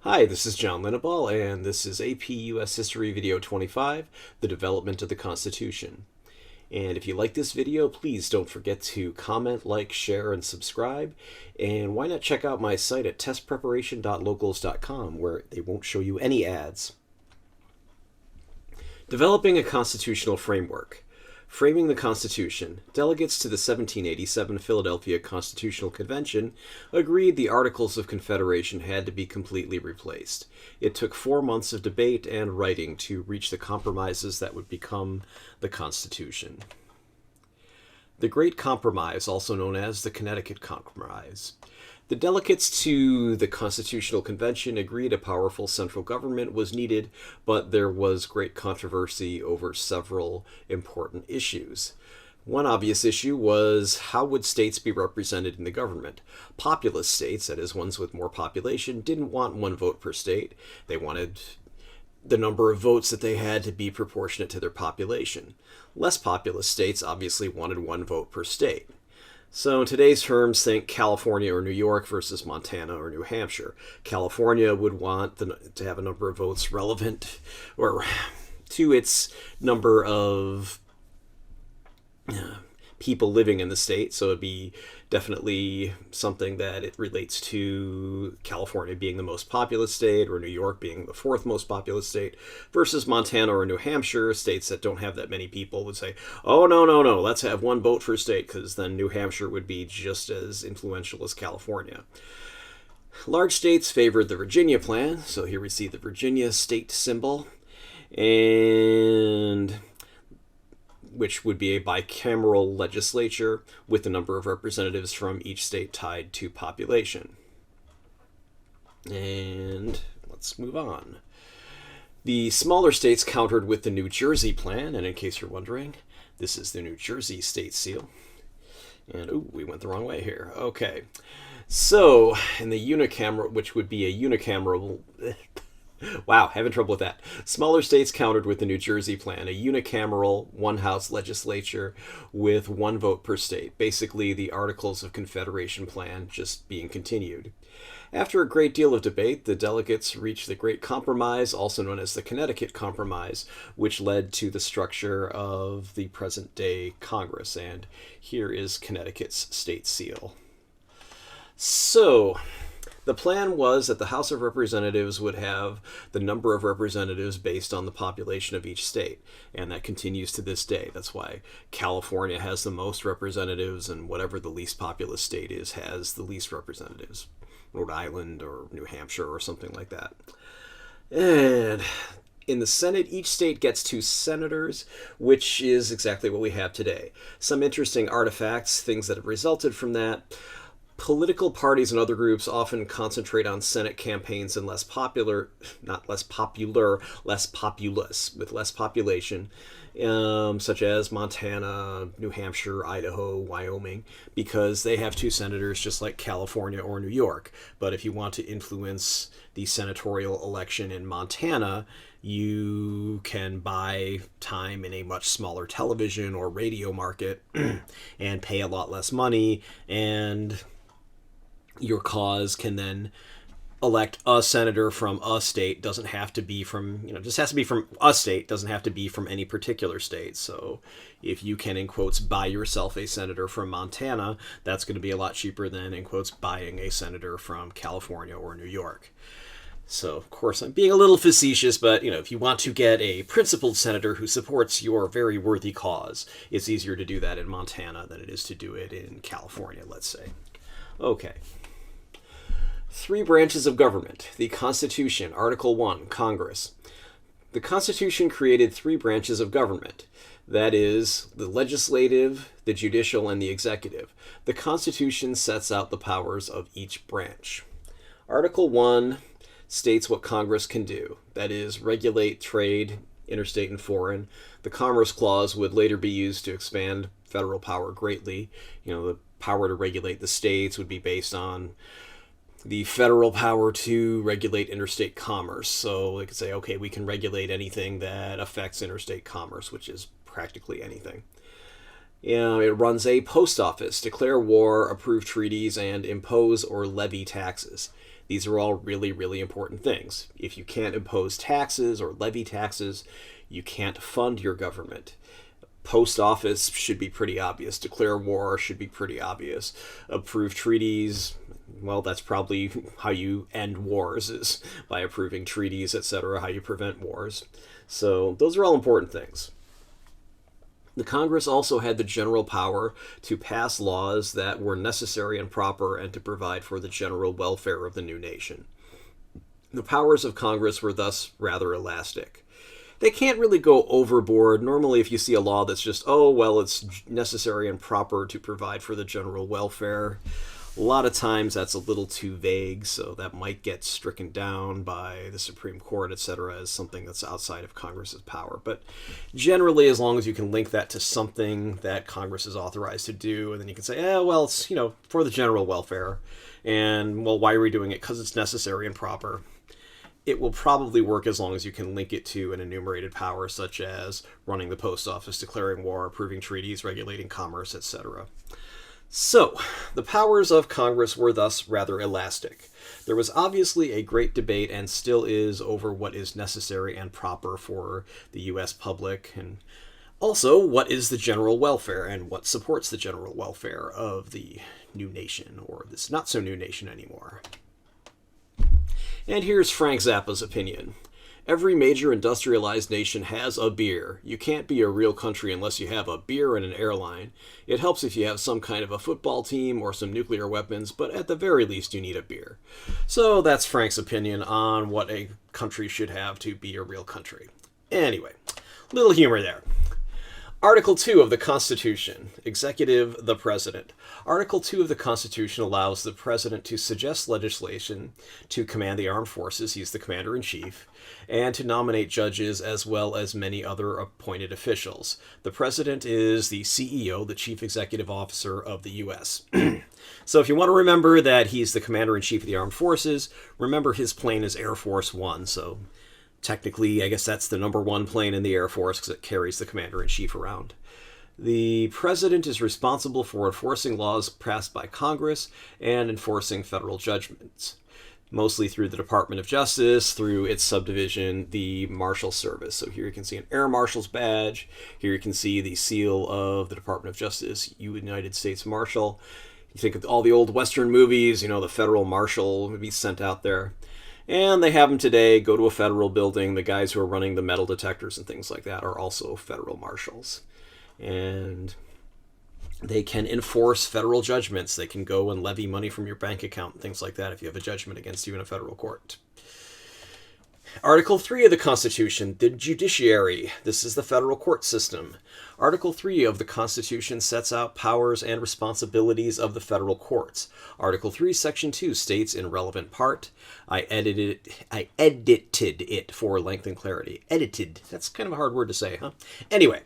Hi, this is John Linneball, and this is AP US History Video 25, The Development of the Constitution. And if you like this video, please don't forget to comment, like, share, and subscribe. And why not check out my site at testpreparation.locals.com, where they won't show you any ads. Developing a constitutional framework. Framing the Constitution, delegates to the 1787 Philadelphia Constitutional Convention agreed the Articles of Confederation had to be completely replaced. It took 4 months of debate and writing to reach the compromises that would become the Constitution. The Great Compromise, also known as the Connecticut Compromise. The delegates to the Constitutional Convention agreed a powerful central government was needed, but there was great controversy over several important issues. One obvious issue was how would states be represented in the government? Populous states, that is, ones with more population, didn't want one vote per state. They wanted the number of votes that they had to be proportionate to their population. Less populous states obviously wanted one vote per state. So in today's terms, think California or New York versus Montana or New Hampshire. California would want to have a number of votes relevant or to its number of people living in the state, so it'd be definitely something that it relates to California being the most populous state or New York being the fourth most populous state versus Montana or New Hampshire. States that don't have that many people would say, oh, no, let's have one vote per state, because then New Hampshire would be just as influential as California. Large states favored the Virginia plan, so here we see the Virginia state symbol, and which would be a bicameral legislature with the number of representatives from each state tied to population. And let's move on. The smaller states countered with the New Jersey plan, and in case you're wondering, this is the New Jersey state seal. And, ooh, we went the wrong way here. Okay. So, in the unicameral, which would be a unicameral... Wow, having trouble with that. Smaller states countered with the New Jersey plan, a unicameral, one-house legislature with one vote per state. Basically, the Articles of Confederation plan just being continued. After a great deal of debate, the delegates reached the Great Compromise, also known as the Connecticut Compromise, which led to the structure of the present-day Congress. And here is Connecticut's state seal. So, the plan was that the House of Representatives would have the number of representatives based on the population of each state, and that continues to this day. That's why California has the most representatives, and whatever the least populous state is has the least representatives. Rhode Island or New Hampshire or something like that. And in the Senate, each state gets 2 senators, which is exactly what we have today. Some interesting artifacts, things that have resulted from that. Political parties and other groups often concentrate on Senate campaigns in less populous, with less population, such as Montana, New Hampshire, Idaho, Wyoming, because they have 2 senators just like California or New York. But if you want to influence the senatorial election in Montana, you can buy time in a much smaller television or radio market and pay a lot less money, and your cause can then elect a senator from a state. Doesn't have to be from, just has to be from a state, doesn't have to be from any particular state. So if you can, in quotes, buy yourself a senator from Montana, that's going to be a lot cheaper than, in quotes, buying a senator from California or New York. So, of course, I'm being a little facetious, but, if you want to get a principled senator who supports your very worthy cause, it's easier to do that in Montana than it is to do it in California, let's say. Okay. 3 branches of government. The Constitution, Article 1, Congress. The Constitution created 3 branches of government. That is, the legislative, the judicial, and the executive. The Constitution sets out the powers of each branch. Article 1 states what Congress can do. That is, regulate trade, interstate and foreign. The Commerce Clause would later be used to expand federal power greatly. The power to regulate the states would be based on the federal power to regulate interstate commerce. So they could say, okay, we can regulate anything that affects interstate commerce, which is practically anything. It runs a post office, declare war, approve treaties, and impose or levy taxes. These are all really, really important things. If you can't impose taxes or levy taxes, you can't fund your government. Post office should be pretty obvious. Declare war should be pretty obvious. Approve treaties, well, that's probably how you end wars, is by approving treaties, etc., how you prevent wars. So those are all important things. The Congress also had the general power to pass laws that were necessary and proper and to provide for the general welfare of the new nation. The powers of Congress were thus rather elastic. They can't really go overboard. Normally, if you see a law that's just, oh, well, it's necessary and proper to provide for the general welfare, a lot of times that's a little too vague, so that might get stricken down by the Supreme Court, etc., as something that's outside of Congress's power. But generally, as long as you can link that to something that Congress is authorized to do, and then you can say, well, it's, for the general welfare, and, well, why are we doing it? Because it's necessary and proper. It will probably work as long as you can link it to an enumerated power, such as running the post office, declaring war, approving treaties, regulating commerce, etc. So, the powers of Congress were thus rather elastic. There was obviously a great debate, and still is, over what is necessary and proper for the U.S. public, and also what is the general welfare, and what supports the general welfare of the new nation, or this not-so-new nation anymore. And here's Frank Zappa's opinion. Every major industrialized nation has a beer. You can't be a real country unless you have a beer and an airline. It helps if you have some kind of a football team or some nuclear weapons, but at the very least you need a beer. So that's Frank's opinion on what a country should have to be a real country. Anyway, little humor there. Article 2 of the Constitution, Executive, the President. Article 2 of the Constitution allows the President to suggest legislation to command the armed forces, he's the Commander-in-Chief, and to nominate judges as well as many other appointed officials. The President is the CEO, the Chief Executive Officer of the U.S. So if you want to remember that he's the Commander-in-Chief of the Armed Forces, remember his plane is Air Force One, so technically, I guess that's the number one plane in the Air Force because it carries the Commander-in-Chief around. The President is responsible for enforcing laws passed by Congress and enforcing federal judgments, mostly through the Department of Justice, through its subdivision, the Marshal Service. So here you can see an Air Marshal's badge. Here you can see the seal of the Department of Justice, United States Marshal. You think of all the old Western movies, the federal marshal would be sent out there. And they have them today, go to a federal building. The guys who are running the metal detectors and things like that are also federal marshals. And they can enforce federal judgments. They can go and levy money from your bank account and things like that if you have a judgment against you in a federal court. Article 3 of the Constitution, the Judiciary. This is the federal court system. Article 3 of the Constitution sets out powers and responsibilities of the federal courts. Article 3, Section 2 states in relevant part, I edited it for length and clarity. Edited. That's kind of a hard word to say, huh? Anyway.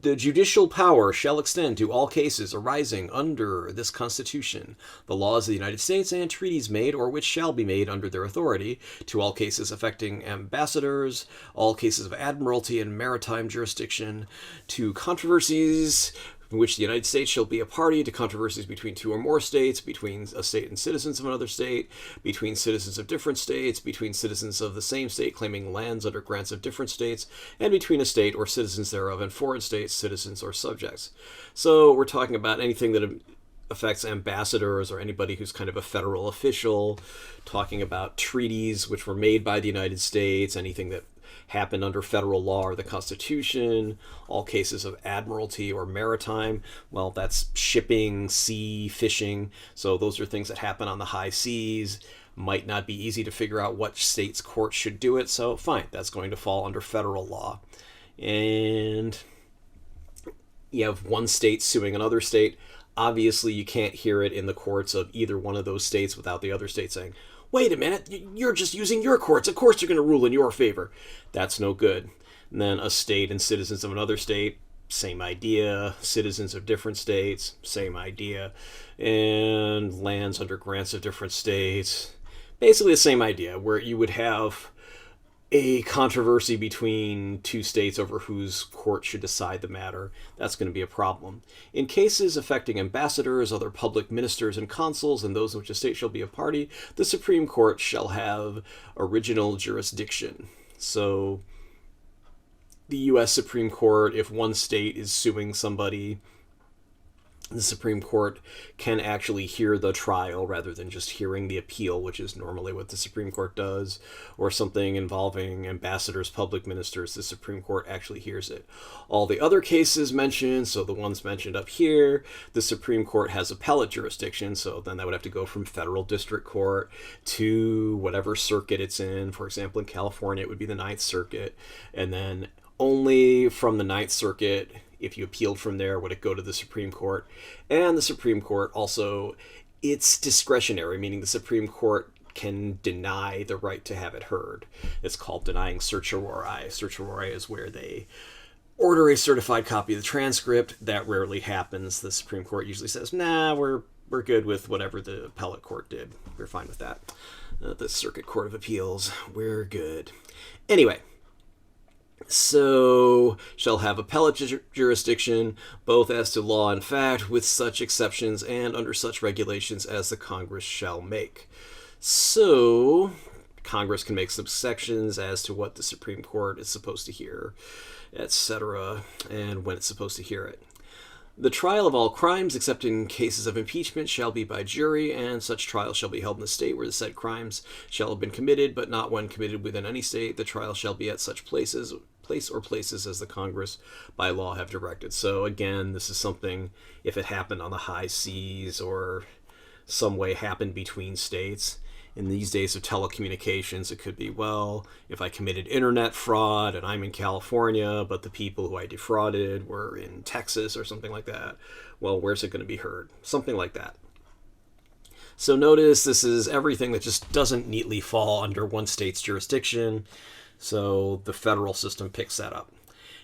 The judicial power shall extend to all cases arising under this Constitution, the laws of the United States, and treaties made or which shall be made under their authority, to all cases affecting ambassadors, all cases of admiralty and maritime jurisdiction, to controversies in which the United States shall be a party, to controversies between two or more states, between a state and citizens of another state, between citizens of different states, between citizens of the same state claiming lands under grants of different states, and between a state or citizens thereof and foreign states, citizens or subjects. So we're talking about anything that affects ambassadors or anybody who's kind of a federal official, talking about treaties which were made by the United States, anything that happened under federal law or the Constitution, all cases of admiralty or maritime, well, that's shipping, sea, fishing, so those are things that happen on the high seas, might not be easy to figure out what state's court should do it, so fine, that's going to fall under federal law. And you have one state suing another state, obviously you can't hear it in the courts of either one of those states without the other state saying, wait a minute, you're just using your courts. Of course you're going to rule in your favor. That's no good. And then a state and citizens of another state, same idea. Citizens of different states, same idea. And lands under grants of different states, basically the same idea, where you would have a controversy between two states over whose court should decide the matter, that's going to be a problem. In cases affecting ambassadors, other public ministers and consuls, and those in which a state shall be a party, the Supreme Court shall have original jurisdiction. So the U.S. Supreme Court, if one state is suing somebody, the Supreme Court can actually hear the trial rather than just hearing the appeal, which is normally what the Supreme Court does, or something involving ambassadors, public ministers, the Supreme Court actually hears it. All the other cases mentioned, so the ones mentioned up here, the Supreme Court has appellate jurisdiction, so then that would have to go from federal district court to whatever circuit it's in. For example, in California, it would be the Ninth Circuit, and then only from the Ninth Circuit, if you appealed from there, would it go to the Supreme Court. And the Supreme Court also, it's discretionary, meaning the Supreme Court can deny the right to have it heard. It's called denying certiorari. Certiorari is where they order a certified copy of the transcript. That rarely happens. The Supreme Court usually says, nah, we're good with whatever the appellate court did. We're fine with that. The Circuit Court of Appeals, we're good. Anyway, so shall have appellate jurisdiction, both as to law and fact, with such exceptions and under such regulations as the Congress shall make. So Congress can make subsections as to what the Supreme Court is supposed to hear, etc., and when it's supposed to hear it. The trial of all crimes, except in cases of impeachment, shall be by jury, and such trial shall be held in the state where the said crimes shall have been committed, but not when committed within any state. The trial shall be at such place or places as the Congress by law have directed. So again, this is something, if it happened on the high seas or some way happened between states. In these days of telecommunications, it could be, well, if I committed internet fraud and I'm in California, but the people who I defrauded were in Texas or something like that, well, where's it going to be heard? Something like that. So notice this is everything that just doesn't neatly fall under one state's jurisdiction. So the federal system picks that up.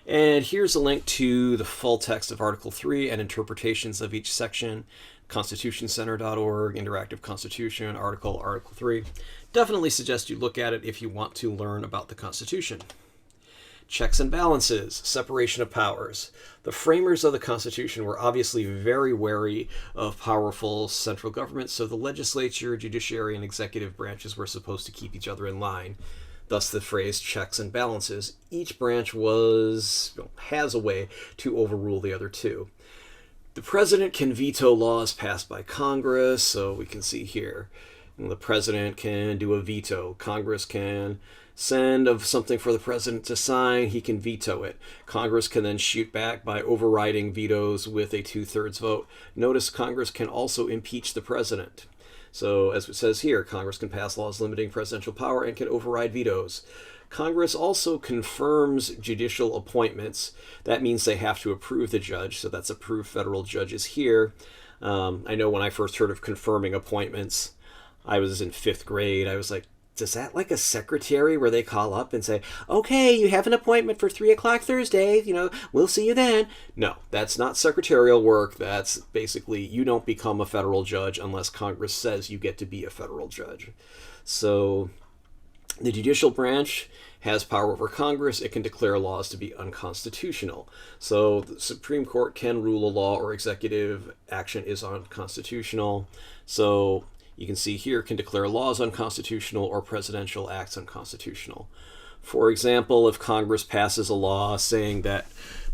And here's a link to the full text of Article 3 and interpretations of each section. constitutioncenter.org, Interactive Constitution, Article 3. Definitely suggest you look at it if you want to learn about the Constitution. Checks and balances, separation of powers. The framers of the Constitution were obviously very wary of powerful central government, so the legislature, judiciary, and executive branches were supposed to keep each other in line. Thus the phrase checks and balances. Each branch has a way to overrule the other two. The president can veto laws passed by Congress, so we can see here. The president can do a veto. Congress can send of something for the president to sign. He can veto it. Congress can then shoot back by overriding vetoes with a 2/3 vote. Notice Congress can also impeach the president. So, as it says here, Congress can pass laws limiting presidential power and can override vetoes. Congress also confirms judicial appointments. That means they have to approve the judge, so that's approved federal judges here. I know when I first heard of confirming appointments, I was in 5th grade. I was like, is that like a secretary where they call up and say, okay, you have an appointment for 3 o'clock Thursday, we'll see you then? No, that's not secretarial work. That's basically, you don't become a federal judge unless Congress says you get to be a federal judge. So the judicial branch has power over Congress. It can declare laws to be unconstitutional. So the Supreme Court can rule a law or executive action is unconstitutional. So you can see here, can declare laws unconstitutional or presidential acts unconstitutional. For example, if Congress passes a law saying that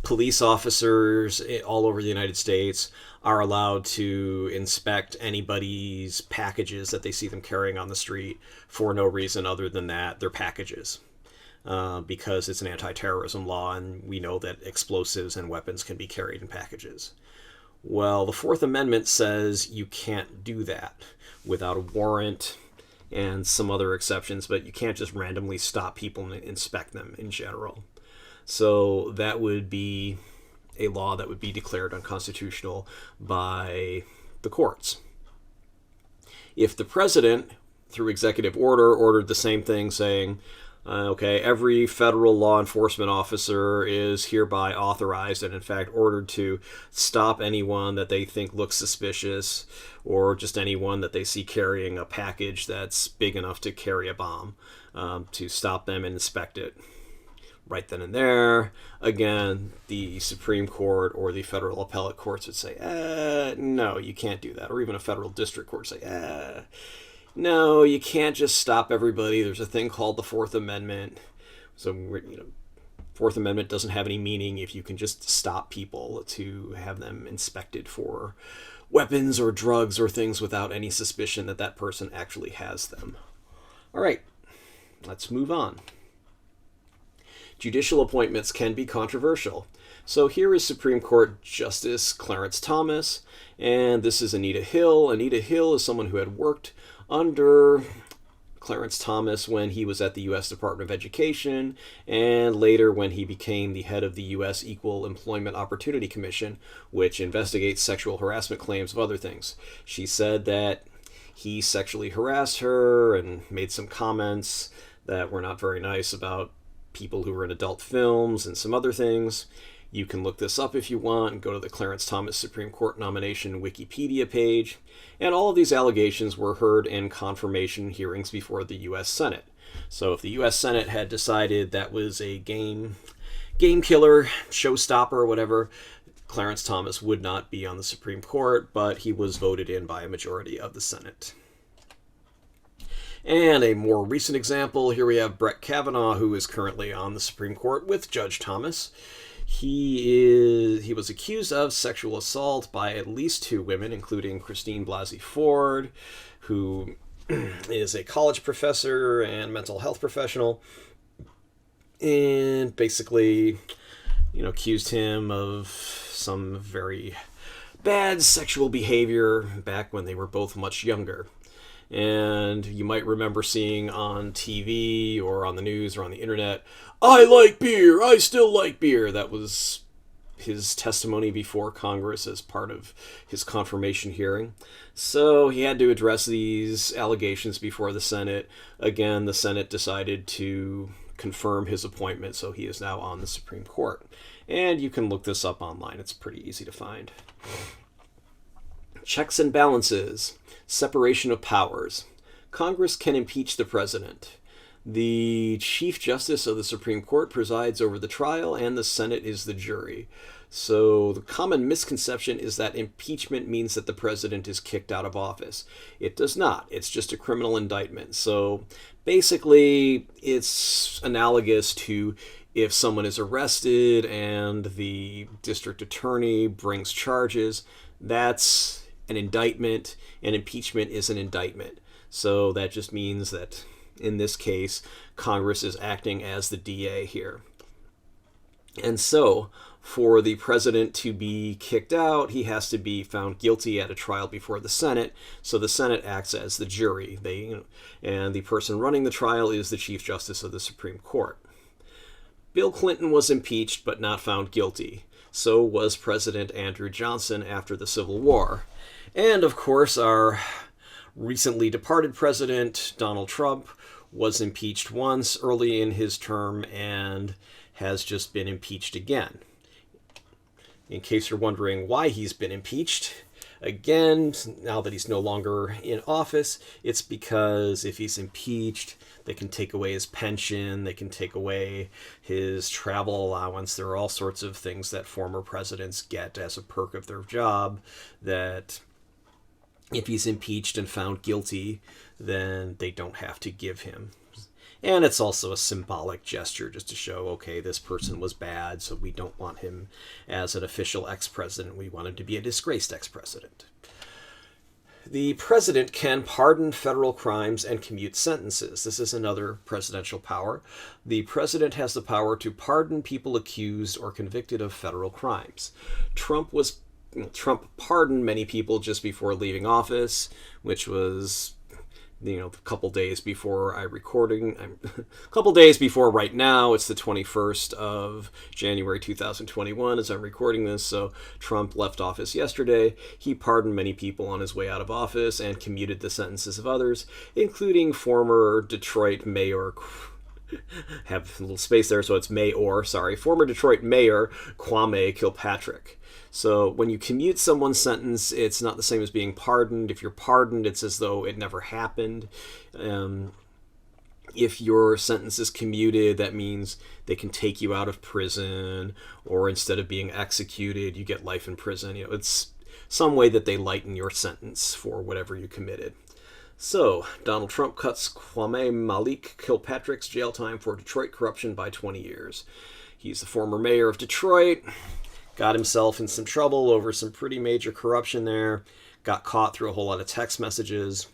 police officers all over the United States are allowed to inspect anybody's packages that they see them carrying on the street for no reason other than that they're packages, because it's an anti-terrorism law and we know that explosives and weapons can be carried in packages. Well, the 4th Amendment says you can't do that without a warrant and some other exceptions, but you can't just randomly stop people and inspect them in general. So that would be a law that would be declared unconstitutional by the courts. If the president, through executive order, ordered the same thing, saying, Okay, every federal law enforcement officer is hereby authorized and, in fact, ordered to stop anyone that they think looks suspicious, or just anyone that they see carrying a package that's big enough to carry a bomb, to stop them and inspect it. Right then and there, again, the Supreme Court or the federal appellate courts would say, no, you can't do that. Or even a federal district court would say, no, you can't just stop everybody. There's a thing called the Fourth Amendment. So, Fourth Amendment doesn't have any meaning if you can just stop people to have them inspected for weapons or drugs or things without any suspicion that that person actually has them. All right, let's move on. Judicial appointments can be controversial. So here is Supreme Court Justice Clarence Thomas, and this is Anita Hill. Anita Hill is someone who had worked under Clarence Thomas when he was at the U.S. Department of Education, and later when he became the head of the U.S. Equal Employment Opportunity Commission, which investigates sexual harassment claims of other things. She said that he sexually harassed her and made some comments that were not very nice about people who were in adult films and some other things. You can look this up if you want and go to the Clarence Thomas Supreme Court nomination Wikipedia page. And all of these allegations were heard in confirmation hearings before the U.S. Senate. So if the U.S. Senate had decided that was a game killer, showstopper, or whatever, Clarence Thomas would not be on the Supreme Court, but he was voted in by a majority of the Senate. And a more recent example, here we have Brett Kavanaugh, who is currently on the Supreme Court with Judge Thomas. He was accused of sexual assault by at least 2 women, including Christine Blasey Ford, who is a college professor and mental health professional, and basically, accused him of some very bad sexual behavior back when they were both much younger. And you might remember seeing on TV or on the news or on the internet, I like beer, I still like beer. That was his testimony before Congress as part of his confirmation hearing. So he had to address these allegations before the Senate. Again, the Senate decided to confirm his appointment, so he is now on the Supreme Court. And you can look this up online. It's pretty easy to find. Checks and balances. Separation of powers. Congress can impeach the president. The Chief Justice of the Supreme Court presides over the trial, and the Senate is the jury. So the common misconception is that impeachment means that the president is kicked out of office. It does not. It's just a criminal indictment. So basically, it's analogous to if someone is arrested and the district attorney brings charges, that's an indictment, and impeachment is an indictment. So that just means that, in this case, Congress is acting as the DA here. And so, for the president to be kicked out, he has to be found guilty at a trial before the Senate, so the Senate acts as the jury. And the person running the trial is the Chief Justice of the Supreme Court. Bill Clinton was impeached but not found guilty. So was President Andrew Johnson after the Civil War. And, of course, our recently departed president, Donald Trump, was impeached once early in his term and has just been impeached again. In case you're wondering why he's been impeached, again, now that he's no longer in office, it's because if he's impeached, they can take away his pension, they can take away his travel allowance. There are all sorts of things that former presidents get as a perk of their job that, if he's impeached and found guilty, then they don't have to give him. And it's also a symbolic gesture just to show, okay, this person was bad, so we don't want him as an official ex-president. We want him to be a disgraced ex-president. The president can pardon federal crimes and commute sentences. This is another presidential power. The president has the power to pardon people accused or convicted of federal crimes. Trump pardoned many people just before leaving office, which was, a couple days before a couple days before right now. It's the 21st of January 2021 as I'm recording this, so Trump left office yesterday. He pardoned many people on his way out of office and commuted the sentences of others, including former Detroit Mayor Have a little space there, so it's Mayor, sorry. Former Detroit Mayor Kwame Kilpatrick. So when you commute someone's sentence, it's not the same as being pardoned. If you're pardoned, it's as though it never happened. If your sentence is commuted, that means they can take you out of prison, or instead of being executed, you get life in prison. It's some way that they lighten your sentence for whatever you committed. So, Donald Trump cuts Kwame Malik Kilpatrick's jail time for Detroit corruption by 20 years. He's the former mayor of Detroit, got himself in some trouble over some pretty major corruption there, got caught through a whole lot of text messages,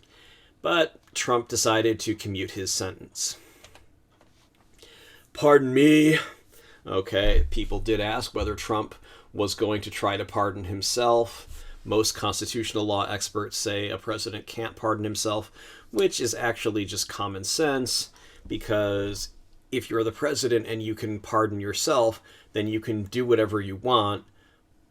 but Trump decided to commute his sentence. Pardon me. Okay, people did ask whether Trump was going to try to pardon himself. Most constitutional law experts say a president can't pardon himself, which is actually just common sense, because if you're the president and you can pardon yourself, then you can do whatever you want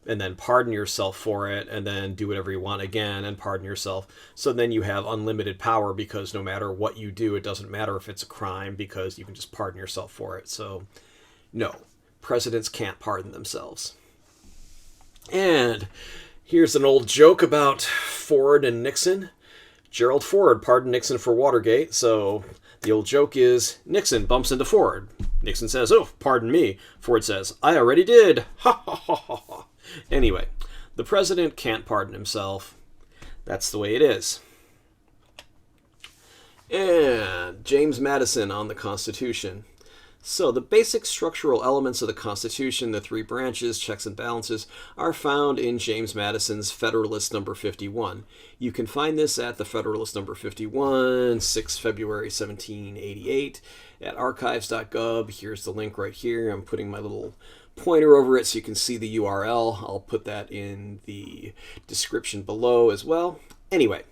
and then pardon yourself for it, and then do whatever you want again and pardon yourself. So then you have unlimited power, because no matter what you do, it doesn't matter if it's a crime, because you can just pardon yourself for it. So no, presidents can't pardon themselves. And here's an old joke about Ford and Nixon. Gerald Ford pardoned Nixon for Watergate. So the old joke is Nixon bumps into Ford. Nixon says, "Oh, pardon me." Ford says, "I already did." Ha ha ha ha ha. Anyway, the president can't pardon himself. That's the way it is. And James Madison on the Constitution. So the basic structural elements of the Constitution, the three branches, checks and balances, are found in James Madison's Federalist number 51. You can find this at the Federalist number 51, 6 February 1788, at archives.gov. Here's the link right here. I'm putting my little pointer over it so you can see the URL. I'll put that in the description below as well. Anyway,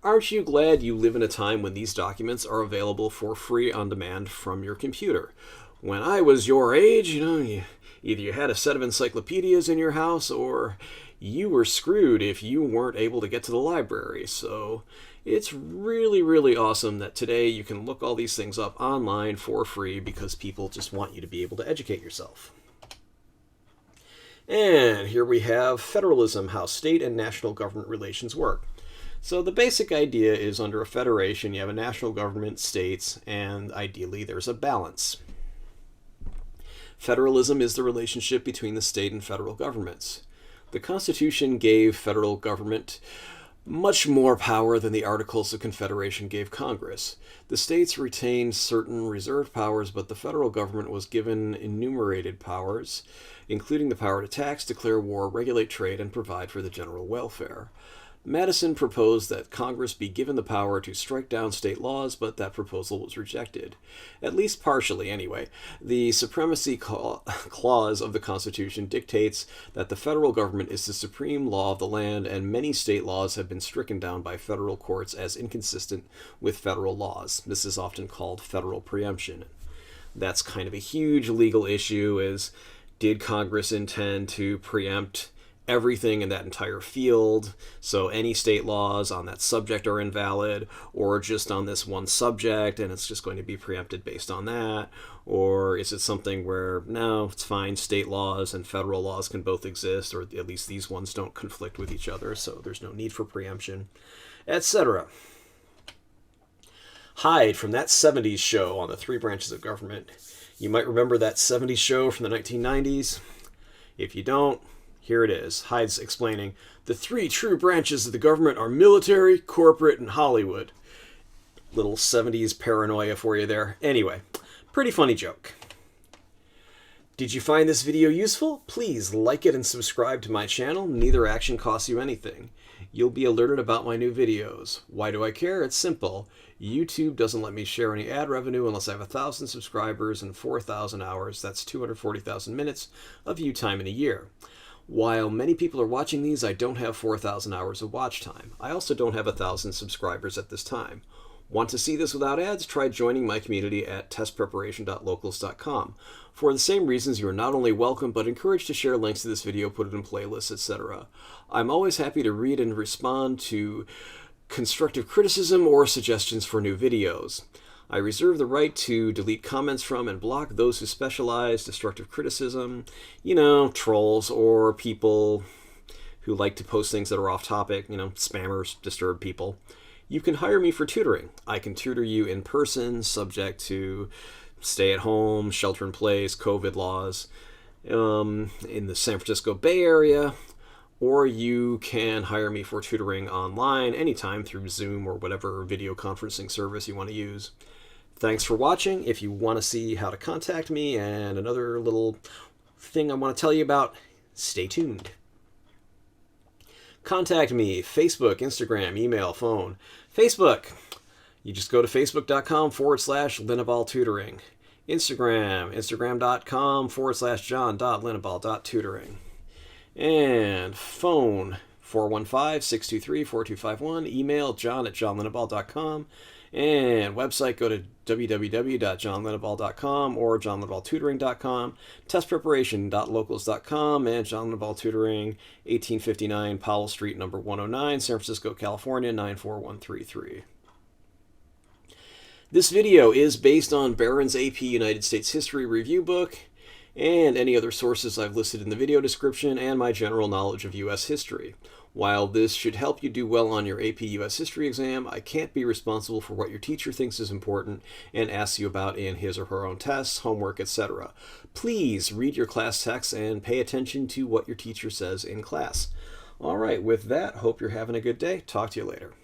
aren't you glad you live in a time when these documents are available for free on demand from your computer? When I was your age, either you had a set of encyclopedias in your house, or you were screwed if you weren't able to get to the library. So it's really, really awesome that today you can look all these things up online for free, because people just want you to be able to educate yourself. And here we have Federalism, how state and national government relations work. So the basic idea is, under a federation, you have a national government, states, and ideally there's a balance. Federalism is the relationship between the state and federal governments. The Constitution gave federal government much more power than the Articles of Confederation gave Congress. The states retained certain reserved powers, but the federal government was given enumerated powers, including the power to tax, declare war, regulate trade, and provide for the general welfare. Madison proposed that Congress be given the power to strike down state laws, but that proposal was rejected. At least partially, anyway. The Supremacy Clause of the Constitution dictates that the federal government is the supreme law of the land, and many state laws have been stricken down by federal courts as inconsistent with federal laws. This is often called federal preemption. That's kind of a huge legal issue, is did Congress intend to preempt everything in that entire field, so any state laws on that subject are invalid, or just on this one subject and it's just going to be preempted based on that? Or is it something where, no, it's fine, state laws and federal laws can both exist, or at least these ones don't conflict with each other, so there's no need for preemption, etc. Hyde, from that 70s show on the three branches of government. You might remember that 70s show from the 1990s. If you don't, here it is. Hyde's explaining, the three true branches of the government are military, corporate, and Hollywood. Little 70s paranoia for you there. Anyway, pretty funny joke. Did you find this video useful? Please like it and subscribe to my channel. Neither action costs you anything. You'll be alerted about my new videos. Why do I care? It's simple. YouTube doesn't let me share any ad revenue unless I have 1,000 subscribers and 4,000 hours. That's 240,000 minutes of view time in a year. While many people are watching these, I don't have 4,000 hours of watch time. I also don't have 1,000 subscribers at this time. Want to see this without ads? Try joining my community at testpreparation.locals.com. For the same reasons, you are not only welcome, but encouraged to share links to this video, put it in playlists, etc. I'm always happy to read and respond to constructive criticism or suggestions for new videos. I reserve the right to delete comments from and block those who specialize destructive criticism, trolls or people who like to post things that are off topic, spammers, disturbed people. You can hire me for tutoring. I can tutor you in person, subject to stay at home, shelter in place, COVID laws, in the San Francisco Bay Area, or you can hire me for tutoring online anytime through Zoom or whatever video conferencing service you want to use. Thanks for watching. If you want to see how to contact me and another little thing I want to tell you about, stay tuned. Contact me, Facebook, Instagram, email, phone. Facebook, you just go to facebook.com/Linabal Tutoring. Instagram, instagram.com/john.linabal.tutoring. And phone, 415-623-4251. Email, john@johnlinabal.com. And website, go to www.johnlinabal.com or johnlinabaltutoring.com. Test preparation.locals.com and John Linabal Tutoring, 1859 Powell Street, number 109, San Francisco, California, 94133. This video is based on Barron's AP United States History Review book and any other sources I've listed in the video description and my general knowledge of U.S. history. While this should help you do well on your AP U.S. History exam, I can't be responsible for what your teacher thinks is important and asks you about in his or her own tests, homework, etc. Please read your class text and pay attention to what your teacher says in class. All right, with that, hope you're having a good day. Talk to you later.